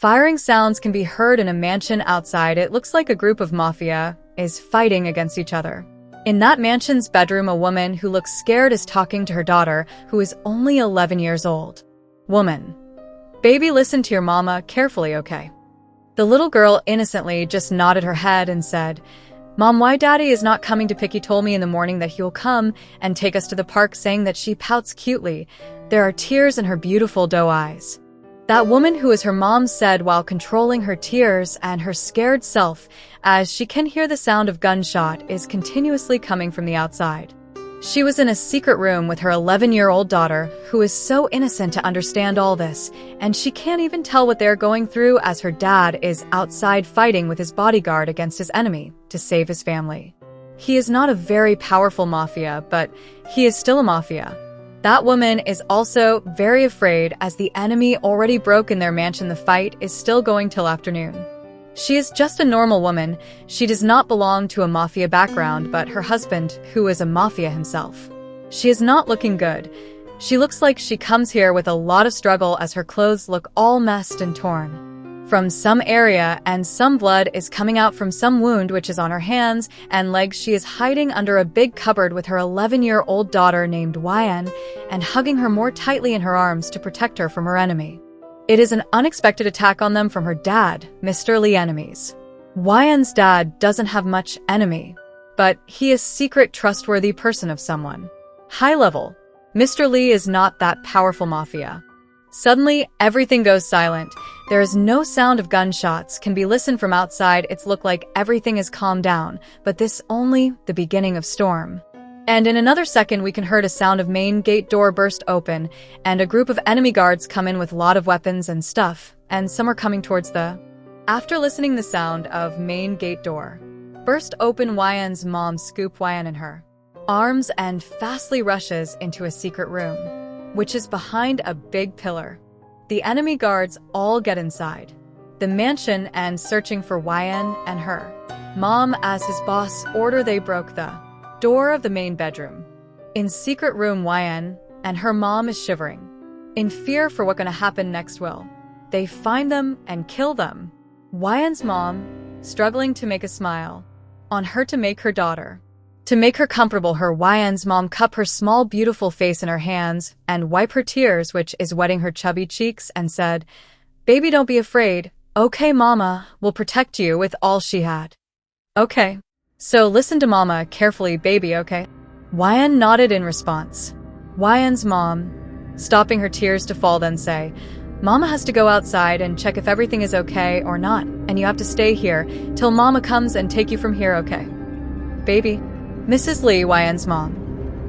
Firing sounds can be heard in a mansion outside. It looks like a group of mafia is fighting against each other. In that mansion's bedroom, a woman who looks scared is talking to her daughter, who is only 11 years old. Woman: baby, listen to your mama carefully, okay? The little girl innocently just nodded her head and said, Mom, why daddy is not coming to pick? He told me in the morning that he'll come and take us to the park, saying that she pouts cutely. There are tears in her beautiful doe eyes. That woman, who is her mom, said while controlling her tears and her scared self, as she can hear the sound of gunshot is continuously coming from the outside. She was in a secret room with her 11-year-old daughter, who is so innocent to understand all this, and she can't even tell what they're going through, as her dad is outside fighting with his bodyguard against his enemy to save his family. He is not a very powerful mafia, but he is still a mafia. That woman is also very afraid, as the enemy already broke in their mansion. The fight is still going till afternoon. She is just a normal woman. She does not belong to a mafia background, but her husband, who is a mafia himself. She is not looking good. She looks like she comes here with a lot of struggle, as her clothes look all messed and torn from some area, and some blood is coming out from some wound which is on her hands and legs. She is hiding under a big cupboard with her 11-year-old daughter named YN and hugging her more tightly in her arms to protect her from her enemy. It is an unexpected attack on them from her dad, Mr. Lee. Enemies. YN's dad doesn't have much enemy, but he is secret trustworthy person of someone high level. Mr. Lee is not that powerful mafia. Suddenly, everything goes silent. There is no sound of gunshots can be listened from outside. It's look like everything is calmed down, but this only the beginning of storm. And in another second, we can heard a sound of main gate door burst open, and a group of enemy guards come in with a lot of weapons and stuff, and some are coming towards the... After listening the sound of main gate door burst open, YN's mom scoop YN in her arms and fastly rushes into a secret room, which is behind a big pillar. The enemy guards all get inside the mansion and searching for YN and her mom, as his boss order. They broke the door of the main bedroom. In secret room, YN and her mom is shivering in fear for what gonna happen next. Will they find them and kill them? YN's mom struggling to make a smile on her to make her daughter, to make her comfortable. Her YN's mom cup her small beautiful face in her hands and wipe her tears, which is wetting her chubby cheeks, and said, Baby, don't be afraid. Okay, mama will protect you with all she had. Okay. So listen to mama carefully, baby, okay? YN nodded in response. YN's mom, stopping her tears to fall, then say, Mama has to go outside and check if everything is okay or not, and you have to stay here till mama comes and take you from here, okay? Baby. Mrs. Lee, YN's mom,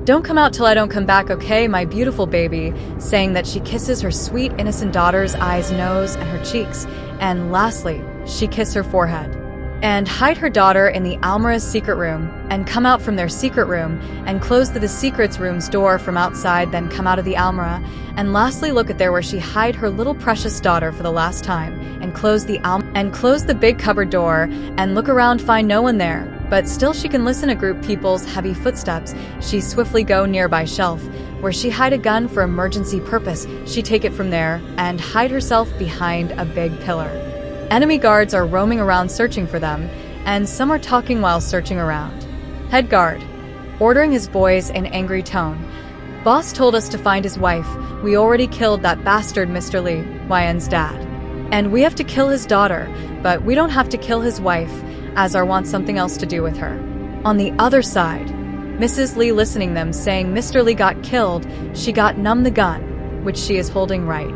don't come out till I don't come back, okay, my beautiful baby, saying that she kisses her sweet innocent daughter's eyes, nose, and her cheeks, and lastly, she kissed her forehead. And hide her daughter in the Almira's secret room, and come out from their secret room, and close the secrets room's door from outside, then come out of the Almira, and lastly look at there where she hide her little precious daughter for the last time, and close the big cupboard door, and look around, find no one there, but still she can listen a group people's heavy footsteps. She swiftly go nearby shelf, where she hide a gun for emergency purpose. She take it from there, and hide herself behind a big pillar. Enemy guards are roaming around searching for them, and some are talking while searching around. Head guard, ordering his boys in angry tone. Boss told us to find his wife. We already killed that bastard Mr. Lee, YN's dad. And we have to kill his daughter, but we don't have to kill his wife, as I want something else to do with her. On the other side, Mrs. Lee listening them saying Mr. Lee got killed, she got numb the gun, which she is holding right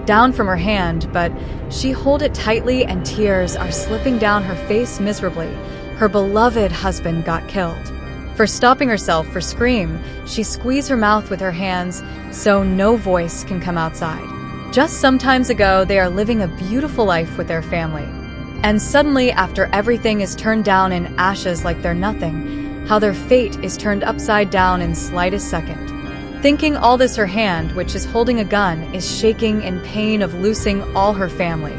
down from her hand, but she hold it tightly and tears are slipping down her face miserably. Her beloved husband got killed. For stopping herself for scream, she squeezed her mouth with her hands so no voice can come outside. Just sometimes ago, they are living a beautiful life with their family. And suddenly, after everything is turned down in ashes like they're nothing, how their fate is turned upside down in slightest second. Thinking all this, her hand, which is holding a gun, is shaking in pain of losing all her family.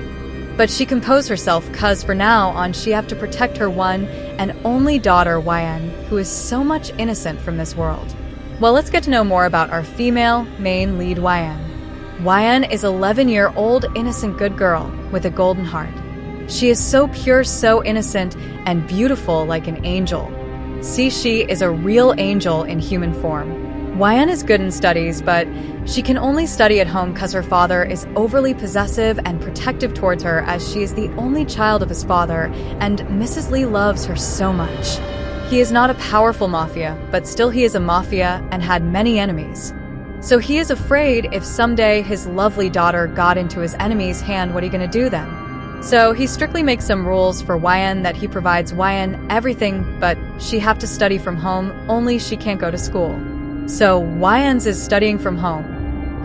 But she composed herself, cause for now on she have to protect her one and only daughter YN, who is so much innocent from this world. Well, let's get to know more about our female main lead YN. Wyan is 11-year-old innocent good girl with a golden heart. She is so pure, so innocent, and beautiful like an angel. See, she is a real angel in human form. Wyan is good in studies, but she can only study at home because her father is overly possessive and protective towards her, as she is the only child of his father, and Mrs. Lee loves her so much. He is not a powerful mafia, but still he is a mafia and had many enemies. So he is afraid if someday his lovely daughter got into his enemy's hand, what are you gonna do then? So he strictly makes some rules for Wyan that he provides Wyan everything, but she have to study from home, only she can't go to school. So Wyan's is studying from home.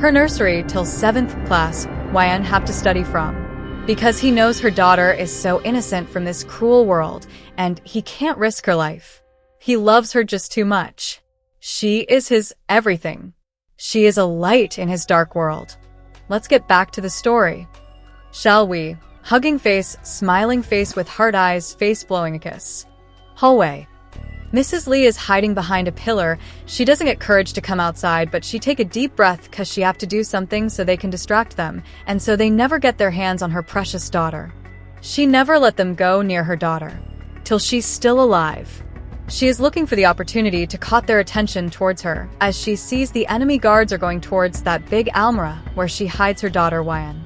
Her nursery till 7th class, Wyan have to study from. Because he knows her daughter is so innocent from this cruel world, and he can't risk her life. He loves her just too much. She is his everything. She is a light in his dark world. Let's get back to the story, shall we? Hugging face, smiling face with heart eyes, face blowing a kiss. Hallway. Mrs. Lee is hiding behind a pillar. She doesn't get courage to come outside, but she take a deep breath because she have to do something so they can distract them, and so they never get their hands on her precious daughter. She never let them go near her daughter, till she's still alive. She is looking for the opportunity to caught their attention towards her, as she sees the enemy guards are going towards that big almirah where she hides her daughter Wyan.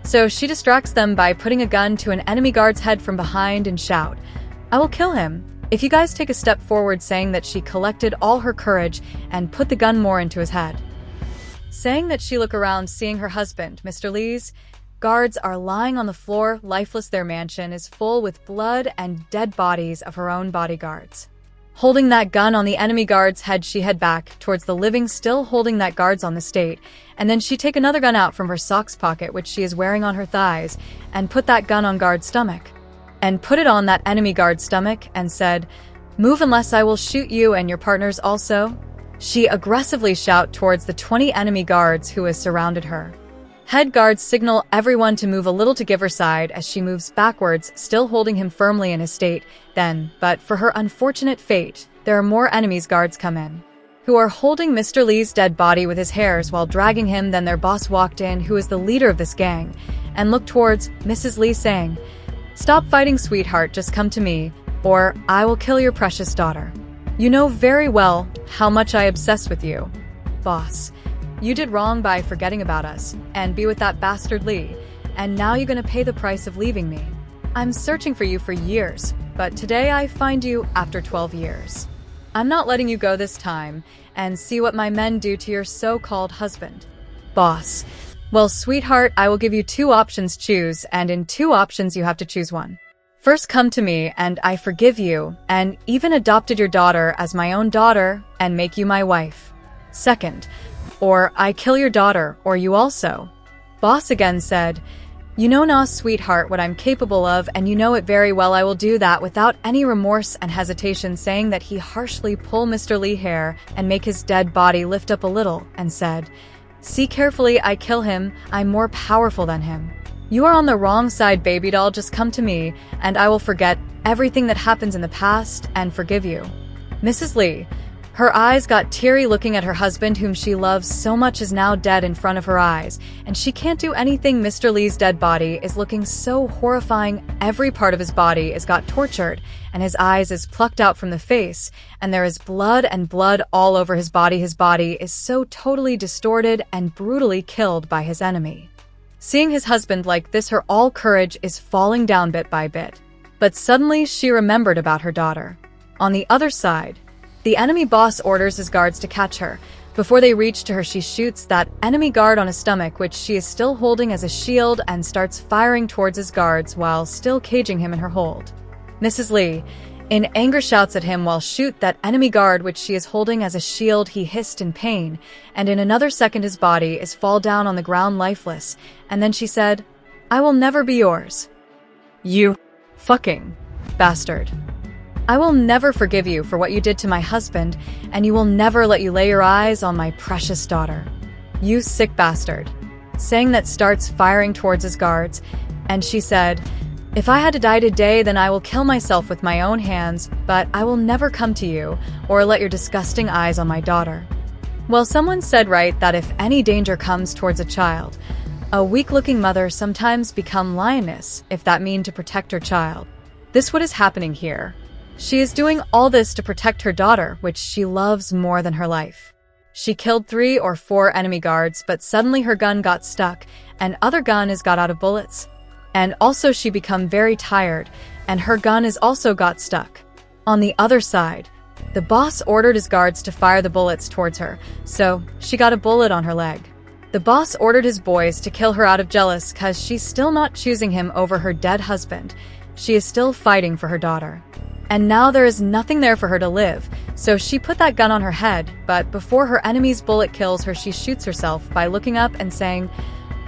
So she distracts them by putting a gun to an enemy guard's head from behind and shout, "I will kill him." If you guys take a step forward, saying that she collected all her courage and put the gun more into his head. Saying that she look around, seeing her husband, Mr. Lee's guards are lying on the floor, lifeless. Their mansion is full with blood and dead bodies of her own bodyguards. Holding that gun on the enemy guard's head, she head back towards the living, still holding that guards on the state, and then she take another gun out from her socks pocket, which she is wearing on her thighs, and put that gun on guard's stomach. And put it on that enemy guard's stomach and said, "Move unless I will shoot you and your partners also." She aggressively shout towards the 20 enemy guards who has surrounded her. Head guards signal everyone to move a little to give her side as she moves backwards, still holding him firmly in his state. Then, but for her unfortunate fate, there are more enemies guards come in, who are holding Mr. Lee's dead body with his hairs while dragging him. Then their boss walked in, who is the leader of this gang, and looked towards Mrs. Lee saying, "Stop fighting, sweetheart, just come to me, or I will kill your precious daughter. You know very well how much I obsess with you. Boss, you did wrong by forgetting about us, and be with that bastard Lee, and now you're gonna pay the price of leaving me. I'm searching for you for years, but today I find you after 12 years. I'm not letting you go this time, and see what my men do to your so-called husband." Boss, well, sweetheart, I will give you 2 options, choose, and in 2 options you have to choose one. First, come to me, and I forgive you, and even adopted your daughter as my own daughter, and make you my wife. Second, or I kill your daughter, or you also. Boss again said, "You know now, sweetheart, what I'm capable of, and you know it very well. I will do that without any remorse and hesitation," saying that he harshly pull Mr. Lee hair and make his dead body lift up a little, and said, "See carefully, I kill him, I'm more powerful than him. You are on the wrong side, baby doll, just come to me, and I will forget everything that happens in the past and forgive you." Mrs. Lee, her eyes got teary looking at her husband, whom she loves so much, is now dead in front of her eyes, and she can't do anything. Mr. Lee's dead body is looking so horrifying. Every part of his body is got tortured, and his eyes is plucked out from the face, and there is blood and blood all over his body. His body is so totally distorted and brutally killed by his enemy. Seeing his husband like this, her all courage is falling down bit by bit. But suddenly she remembered about her daughter. On the other side, the enemy boss orders his guards to catch her. Before they reach to her, she shoots that enemy guard on his stomach, which she is still holding as a shield, and starts firing towards his guards while still caging him in her hold. Mrs. Lee, in anger, shouts at him while shoot that enemy guard which she is holding as a shield. He hissed in pain, and in another second his body is fall down on the ground lifeless, and then she said, "I will never be yours. You fucking bastard. I will never forgive you for what you did to my husband, and you will never let you lay your eyes on my precious daughter. You sick bastard." Saying that starts firing towards his guards, and she said, "If I had to die today, then I will kill myself with my own hands, but I will never come to you or let your disgusting eyes on my daughter." Well, someone said right that if any danger comes towards a child, a weak-looking mother sometimes become lioness if that mean to protect her child. This what is happening here. She is doing all this to protect her daughter, which she loves more than her life. She killed 3 or 4 enemy guards, but suddenly her gun got stuck, and other gun is got out of bullets. And also she become very tired, and her gun is also got stuck. On the other side, the boss ordered his guards to fire the bullets towards her, so she got a bullet on her leg. The boss ordered his boys to kill her out of jealous cause she's still not choosing him over her dead husband. She is still fighting for her daughter. And now there is nothing there for her to live, so she put that gun on her head, but before her enemy's bullet kills her, she shoots herself by looking up and saying,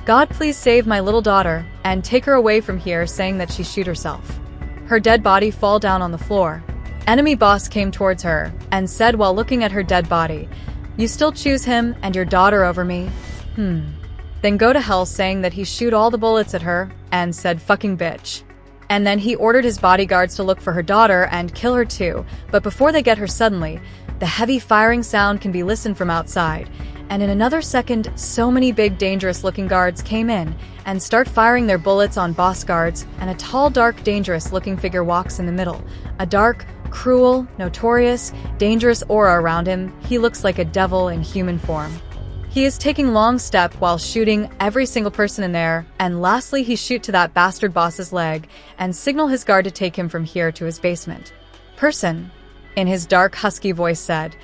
"God, please save my little daughter," and take her away from here, saying that she shoot herself. Her dead body fall down on the floor. Enemy boss came towards her and said while looking at her dead body, "You still choose him and your daughter over me? Then go to hell," saying that he shoot all the bullets at her and said fucking bitch. And then he ordered his bodyguards to look for her daughter and kill her too, but before they get her suddenly, the heavy firing sound can be listened from outside, and in another second, so many big dangerous looking guards came in and start firing their bullets on boss guards, and a tall, dark, dangerous looking figure walks in the middle. A dark, cruel, notorious, dangerous aura around him. He looks like a devil in human form. He is taking long step while shooting every single person in there, and lastly he shoot to that bastard boss's leg and signal his guard to take him from here to his basement. Person, in his dark husky voice said,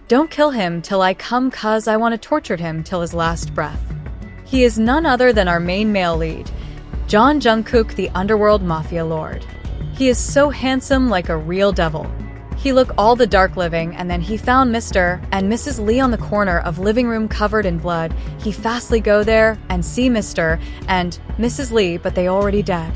"Don't kill him till I come cause I want to torture him till his last breath." He is none other than our main male lead, Jungkook, the underworld mafia lord. He is so handsome like a real devil. He look all the dark living, and then he found Mr. and Mrs. Lee on the corner of living room covered in blood. He fastly go there and see Mr. and Mrs. Lee, but they already dead.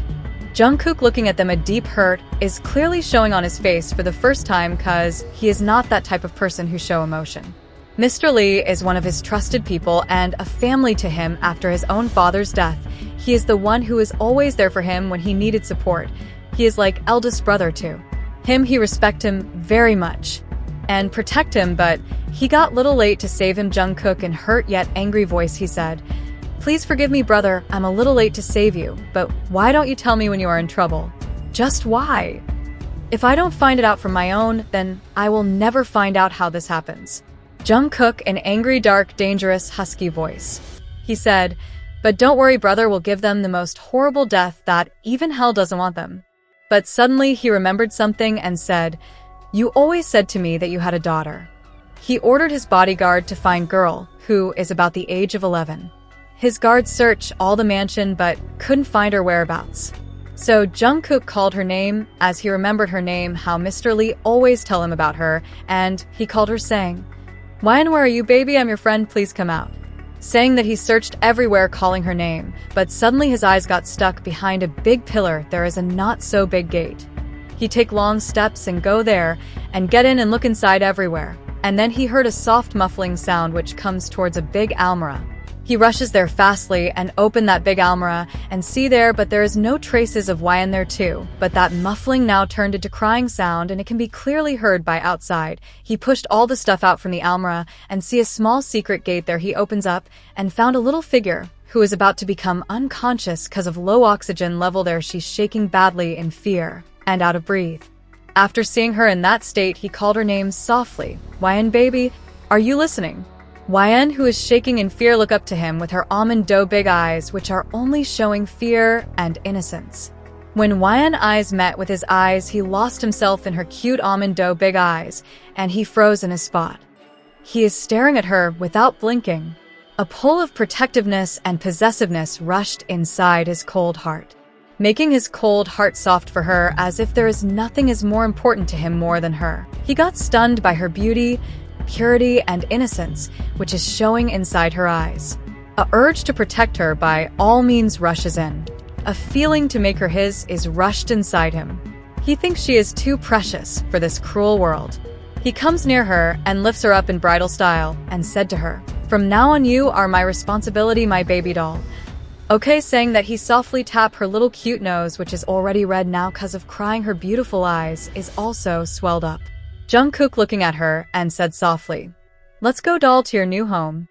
Jungkook looking at them, a deep hurt is clearly showing on his face for the first time cause he is not that type of person who show emotion. Mr. Lee is one of his trusted people and a family to him after his own father's death. He is the one who is always there for him when he needed support. He is like eldest brother to him. He respect him very much and protect him, but he got little late to save him. Jungkook in hurt yet angry voice he said, "Please forgive me, brother, I'm a little late to save you, but why don't you tell me when you are in trouble? Just why? If I don't find it out from my own, then I will never find out how this happens." Jungkook in angry, dark, dangerous, husky voice. He said, "But don't worry, brother, we'll give them the most horrible death that even hell doesn't want them." But suddenly he remembered something and said, "You always said to me that you had a daughter." He ordered his bodyguard to find girl, who is about the age of 11. His guards searched all the mansion but couldn't find her whereabouts. So Jungkook called her name as he remembered her name, how Mr. Lee always tell him about her, and he called her saying, "Wyan, where are you, baby? I'm your friend, please come out." Saying that he searched everywhere calling her name, but suddenly his eyes got stuck behind a big pillar. There is a not so big gate. He take long steps and go there and get in and look inside everywhere, and then he heard a soft muffling sound which comes towards a big almirah. He rushes there fastly and open that big almirah and see there, but there is no traces of Wyan there too, but that muffling now turned into crying sound and it can be clearly heard by outside. He pushed all the stuff out from the almirah and see a small secret gate there. He opens up and found a little figure who is about to become unconscious because of low oxygen level there. She's shaking badly in fear and out of breath. After seeing her in that state, he called her name softly. "Wyan, baby, are you listening?" Wyan, who is shaking in fear, look up to him with her almond dough big eyes, which are only showing fear and innocence. When Wyan eyes met with his eyes, he lost himself in her cute almond dough big eyes, and he froze in his spot. He is staring at her without blinking. A pull of protectiveness and possessiveness rushed inside his cold heart, making his cold heart soft for her, as if there is nothing is more important to him more than her. He got stunned by her beauty, purity, and innocence, which is showing inside her eyes. A urge to protect her by all means rushes in. A feeling to make her his is rushed inside him. He thinks she is too precious for this cruel world. He comes near her and lifts her up in bridal style and said to her, "From now on you are my responsibility, my baby doll." Okay, saying that he softly tapped her little cute nose, which is already red now cause of crying. Her beautiful eyes is also swelled up. Jungkook looking at her and said softly, Let's go doll to your new home.